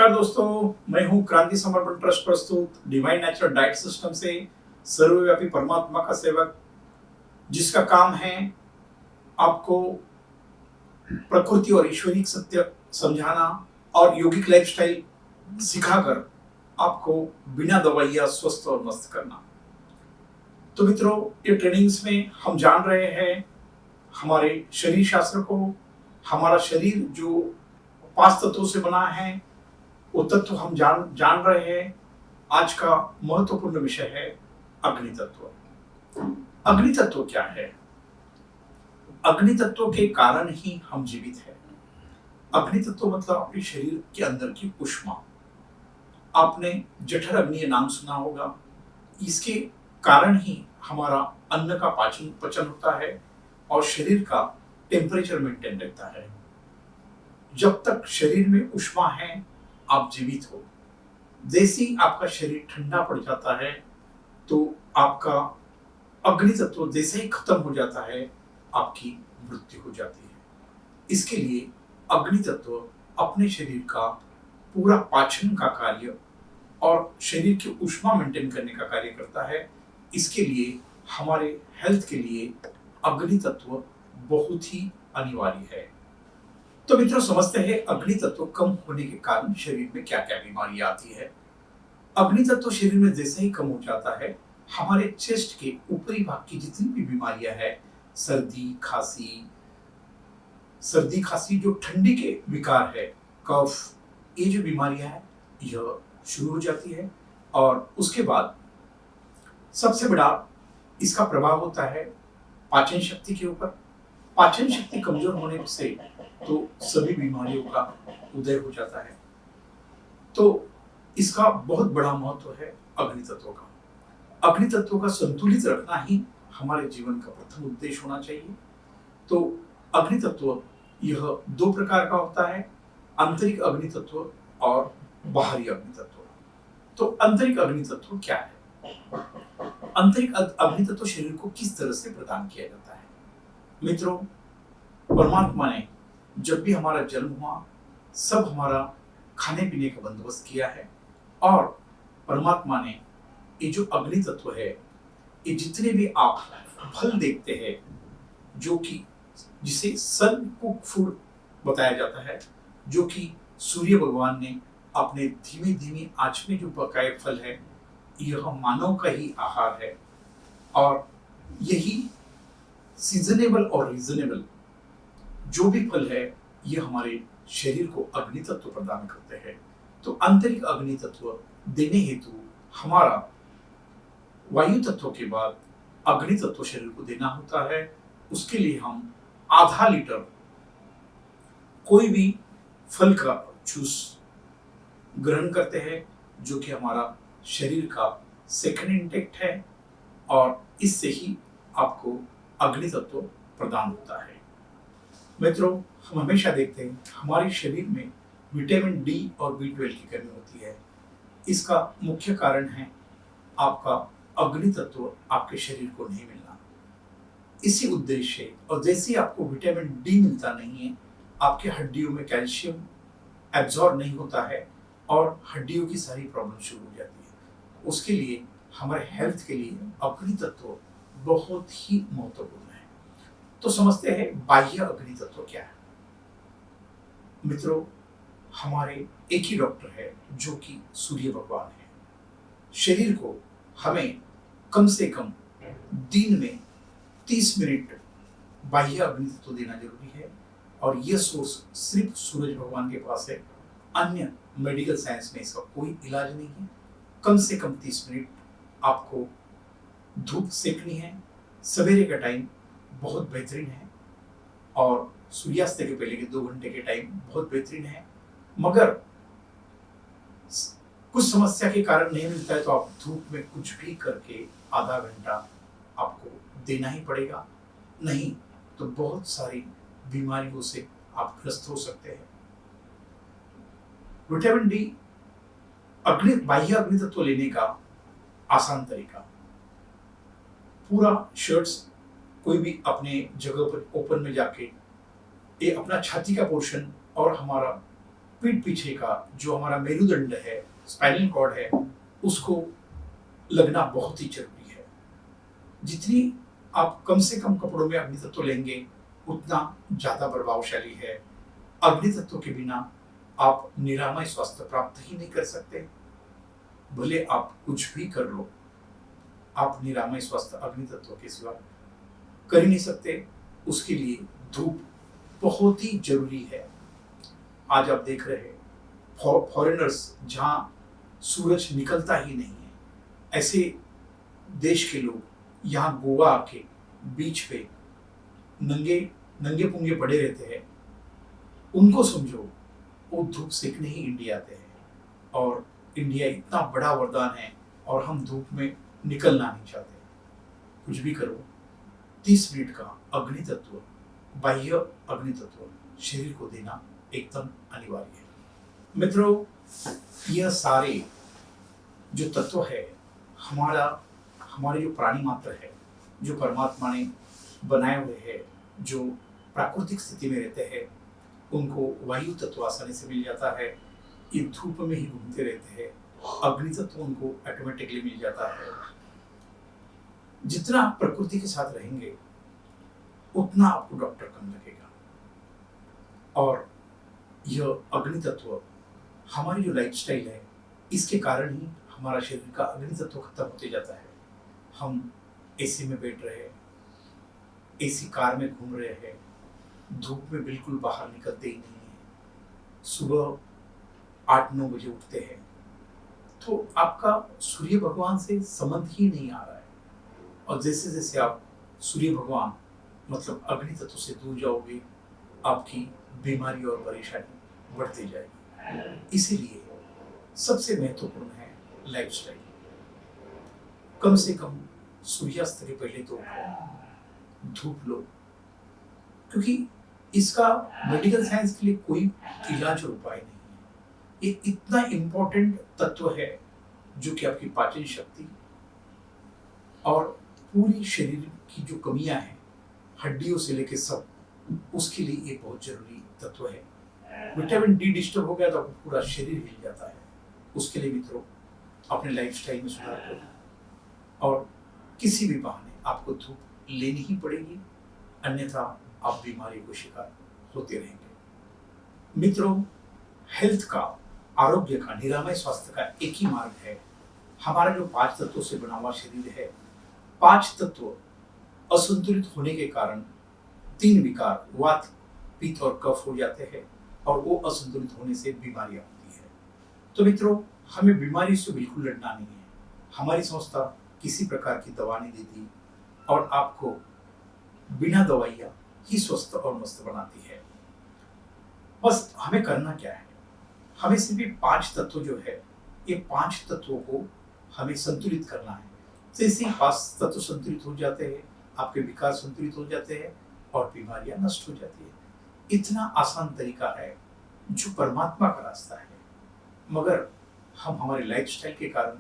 नमस्कार दोस्तों, मैं हूं क्रांति समर्पण ट्रस्ट प्रस्तुत डिवाइन नेचुरल डाइट सिस्टम से सर्वव्यापी परमात्मा का सेवक, जिसका काम है आपको प्रकृति और ईश्वरिक सत्य समझाना और यौगिक लाइफस्टाइल सिखाकर आपको बिना दवाइयां स्वस्थ और मस्त करना। तो मित्रों, ये ट्रेनिंग्स में हम जान रहे हैं हमारे शरीर शास्त्र को। हमारा शरीर जो 5 तत्वों से बना है, वो तत्व हम जान रहे हैं। आज का महत्वपूर्ण विषय है अग्नि तत्व। अग्नि तत्व क्या है? अग्नि तत्व के कारण ही हम जीवित हैं। अग्नि तत्व मतलब अपने शरीर के अंदर की ऊष्मा। आपने जठर अग्नि नाम सुना होगा। इसके कारण ही हमारा अन्न का पचन होता है और शरीर का टेम्परेचर मेंटेन रहता है। जब तक शरीर में ऊष्मा है, आप जीवित हो। जैसे ही आपका शरीर ठंडा पड़ जाता है, तो आपका अग्नि तत्व जैसे ही खत्म हो जाता है, आपकी मृत्यु हो जाती है। इसके लिए अग्नि तत्व अपने शरीर का पूरा पाचन का कार्य और शरीर की ऊष्मा मेंटेन करने का कार्य करता है। इसके लिए हमारे हेल्थ के लिए अग्नि तत्व बहुत ही अनिवार्य है। तो मित्रों, समझते हैं अग्नि तत्व कम होने के कारण शरीर में क्या क्या बीमारियां आती है। अग्नि तत्व शरीर में जैसे ही कम हो जाता है, हमारे चेस्ट के ऊपरी भाग की जितनी भी बीमारियां हैं, सर्दी खांसी जो ठंडी के विकार है, कफ, ये जो बीमारियां हैं, यह शुरू हो जाती है। और उसके बाद सबसे बड़ा इसका प्रभाव होता है पाचन शक्ति के ऊपर। पाचन शक्ति कमजोर होने से तो सभी बीमारियों का उदय हो जाता है। तो इसका बहुत बड़ा महत्व है अग्नि तत्व का। अग्नि तत्व का संतुलित रखना ही हमारे जीवन का प्रथम उद्देश्य होना चाहिए। तो अग्नि तत्व यह 2 प्रकार का होता है, आंतरिक अग्नि तत्व और बाहरी अग्नि तत्व। तो आंतरिक अग्नि तत्व क्या है? आंतरिक अग्नि तत्व शरीर को किस तरह से प्रदान किया जाता है? मित्रों, परमात्मा ने जब भी हमारा जन्म हुआ, सब हमारा खाने पीने का बंदोबस्त किया है। और परमात्मा ने ये जो अग्नि तत्व है, ये जितने भी आप फल देखते हैं, जो कि जिसे सन कुक फूड बताया जाता है, जो कि सूर्य भगवान ने अपने धीमी धीमी आंच में जो पकाए फल है, यह मानव का ही आहार है। और यही सीजनेबल और रीजनेबल जो भी फल है, ये हमारे शरीर को अग्नि तत्व प्रदान करते हैं। तो आंतरिक अग्नि तत्व देने हेतु हमारा वायु तत्व के बाद अग्नि तत्व शरीर को देना होता है। उसके लिए हम आधा लीटर कोई भी फल का जूस ग्रहण करते हैं, जो कि हमारा शरीर का सेकंड इंटेक्ट है, और इससे ही आपको अग्नि तत्व प्रदान होता है। मित्रों, हम हमेशा देखते हैं हमारे शरीर में विटामिन डी और B12 की कमी होती है। इसका मुख्य कारण है आपका अग्नि तत्व आपके शरीर को नहीं मिलना। इसी उद्देश्य से, और जैसे ही आपको विटामिन डी मिलता नहीं है, आपके हड्डियों में कैल्शियम एब्जॉर्ब नहीं होता है और हड्डियों की सारी प्रॉब्लम शुरू हो जाती है। उसके लिए हमारे हेल्थ के लिए अग्नि तत्व बहुत ही महत्वपूर्ण है। तो समझते हैं बाह्य अग्नि तत्व क्या है। मित्रों, हमारे एक ही डॉक्टर है, जो कि सूर्य भगवान है। शरीर को हमें कम से कम दिन में 30 मिनट बाह्य अग्नि तत्व देना जरूरी है। और यह सोर्स सिर्फ सूरज भगवान के पास है। अन्य मेडिकल साइंस में इसका कोई इलाज नहीं है। कम से कम 30 मिनट आपको धूप सेकनी है। सवेरे का टाइम बहुत बेहतरीन है और सूर्यास्त के पहले के 2 घंटे के टाइम बहुत बेहतरीन है। मगर कुछ समस्या के कारण नहीं मिलता है, तो आप धूप में कुछ भी करके आधा घंटा आपको देना ही पड़ेगा। नहीं तो बहुत सारी बीमारियों से आप ग्रस्त हो सकते हैं। विटामिन डी बाह्य अग्नि तत्व लेने का आसान तरीका, पूरा शर्ट्स कोई भी अपने जगह पर ओपन में जाके ये अपना छाती का पोर्शन और हमारा पीठ पीछे का जो हमारा मेरुदंड है, स्पाइनल कॉर्ड है, उसको लगना बहुत ही जरूरी है। जितनी आप कम से कम कपड़ों में अग्नि तत्व लेंगे उतना ज्यादा प्रभावशाली है। अग्नि तत्व के बिना आप निरामय स्वास्थ्य प्राप्त ही नहीं कर सकते। भले आप कुछ भी कर लो, आप निरामय स्वास्थ्य अग्नि तत्व के सिवा कर ही नहीं सकते। उसके लिए धूप बहुत ही जरूरी है। आज आप देख रहे हैं फॉरेनर्स जहां सूरज निकलता ही नहीं है, ऐसे देश के लोग यहाँ गोवा के बीच पे नंगे नंगे पुंगे पड़े रहते हैं। उनको समझो, वो धूप सेकने ही इंडिया आते हैं। और इंडिया इतना बड़ा वरदान है और हम धूप में निकलना नहीं चाहते। कुछ भी करो, 30 मिनट का अग्नि तत्व, बाह्य अग्नि तत्व शरीर को देना एकदम अनिवार्य है। मित्रों, यह सारे जो तत्व है हमारे जो प्राणी मात्र है, जो परमात्मा ने बनाए हुए हैं, जो प्राकृतिक स्थिति में रहते हैं, उनको वायु तत्व आसानी से मिल जाता है। ये धूप में ही घूमते रहते हैं, अग्नि तत्व उनको ऑटोमेटिकली मिल जाता है। जितना आप प्रकृति के साथ रहेंगे उतना आपको डॉक्टर कम लगेगा। और यह अग्नि तत्व हमारी जो लाइफस्टाइल है, इसके कारण ही हमारा शरीर का अग्नि तत्व खत्म होते जाता है। हम एसी में बैठ रहे हैं, एसी कार में घूम रहे हैं, धूप में बिल्कुल बाहर निकलते ही नहीं है, सुबह 8-9 बजे उठते हैं, तो आपका सूर्य भगवान से संबंध ही नहीं आ रहा है। और जैसे जैसे आप सूर्य भगवान मतलब अग्नि तत्व से दूर जाओगे, आपकी बीमारी और परेशानी बढ़ती जाएगी। इसीलिए सबसे महत्वपूर्ण है लाइफस्टाइल। कम से कम सूर्यास्त के पहले तो धूप लो, क्योंकि इसका मेडिकल साइंस के लिए कोई इलाज और उपाय नहीं है। ये इतना इम्पोर्टेंट तत्व है जो कि आपकी पाचन शक्ति और पूरी शरीर की जो कमियां हैं, हड्डियों से लेके सब, उसके लिए ये बहुत जरूरी तत्व है। विटामिन डी डिस्टर्ब हो गया तो आपको पूरा शरीर हिल जाता है। उसके लिए मित्रों अपने लाइफस्टाइल में सुधार करो और किसी भी बहाने आपको धूप लेनी ही पड़ेगी, अन्यथा आप बीमारियों को शिकार होते रहेंगे। मित्रों, हेल्थ का, आरोग्य का, निरामय स्वास्थ्य का एक ही मार्ग है। हमारा जो 5 तत्वों से बना हुआ शरीर है, 5 तत्व असंतुलित होने के कारण 3 विकार, वात, पित्त और कफ हो जाते हैं और वो असंतुलित होने से बीमारियां होती है। तो मित्रों, हमें बीमारी से बिल्कुल लड़ना नहीं है। हमारी संस्था किसी प्रकार की दवा नहीं देती और आपको बिना दवाइयां ही स्वस्थ और मस्त बनाती है। बस हमें करना क्या है, हमें सिर्फ 5 तत्व जो है, ये 5 तत्वों को हमें संतुलित करना है। जैसे ही 5 तत्व संतुलित हो जाते हैं, आपके विकार संतुलित हो जाते हैं और बीमारियां नष्ट हो जाती है। इतना आसान तरीका है जो परमात्मा का रास्ता है, मगर हम हमारे लाइफस्टाइल के कारण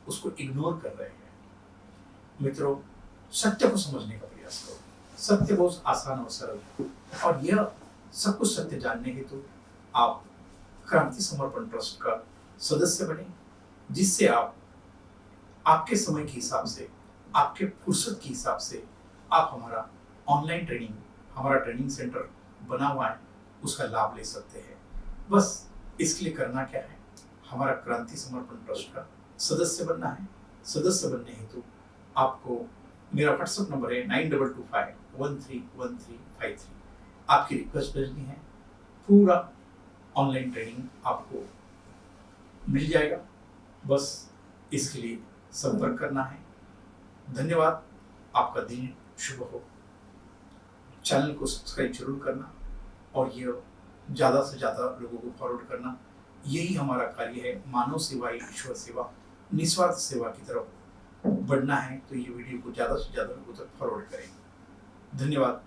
उसको इग्नोर कर रहे हैं। मित्रों, सत्य को समझने का प्रयास करो। सत्य बहुत आसान और सरल है और यह सब कुछ सत्य जानने हेतु आप क्रांति समर्पण ट्रस्ट का सदस्य बने, जिससे आप आपके समय के हिसाब से, आपके फुर्सत के हिसाब से आप हमारा ऑनलाइन ट्रेनिंग, हमारा ट्रेनिंग सेंटर बना हुआ है, उसका लाभ ले सकते हैं। बस इसके लिए करना क्या है, हमारा क्रांति समर्पण ट्रस्ट का सदस्य बनना है। सदस्य बनने हेतु आपको मेरा व्हाट्सएप नंबर है 9225131353। आपकी रिक्वेस्ट भेजनी है, पूरा ऑनलाइन ट्रेनिंग आपको मिल जाएगा। बस इसके लिए संपर्क करना है। धन्यवाद, आपका दिन शुभ हो। चैनल को सब्सक्राइब जरूर करना और ये ज़्यादा से ज़्यादा लोगों को फॉरवर्ड करना। यही हमारा कार्य है, मानव सेवा, ईश्वर सेवा, निस्वार्थ सेवा की तरफ बढ़ना है। तो ये वीडियो को ज़्यादा से ज़्यादा लोगों तक फॉरवर्ड करें। धन्यवाद।